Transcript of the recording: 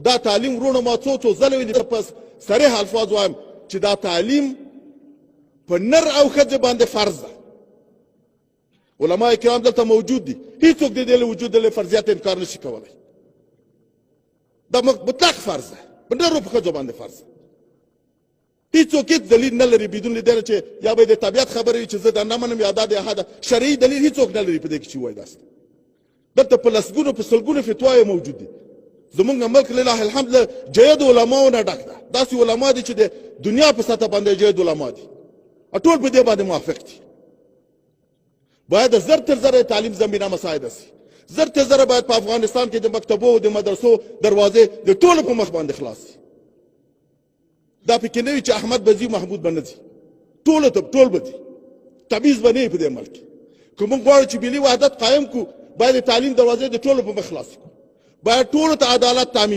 دا تعلیم ورونه ما څو ځله ویلي په صریح الفاظ وایم چې دا تعلیم په نر او ښځه باندې فرض ده. علما کرام دلته موجود دي، هیڅوک د دې له وجود له فرضیت انکار نشي کولی. دا مطلق فرض ده، په نر او په ښځو باندې فرض ده. هیڅوک هیڅ دلیل نه لري بدون دې چې یا به د طبیعت خبره وي چې زه دا نه منم یا دا د احد شرعي دلیل هیڅوک نه لري په دې کې چې وایي داسې. دلته په لسګونو په سلګونو فتواې موجود دي. زمونږ ملک لله الحمد له جید علماو نه ډک ده. داسې علما دي چې د دنیا په سطح باندې جید علما دي، ټول په دې باندې موافق دي. باید زر تر زره تعلیم زمینه مساعده سي، زر تر زره باید په افغانستان کې د مکتبو او د مدرسو دروازې د ټولو په مخ باندې خلاص سي. دا پکې نه وي چې احمد به ځي محمود به نه ځي، ټول به ځي، تمیز به نه وي په دې ملک. که موږ غواړو چې ملي وحدت قایم کړو باید د تعلیم دروازې د ټولو په مخ خلاص کړو، باید ټولو ته عدالت تامین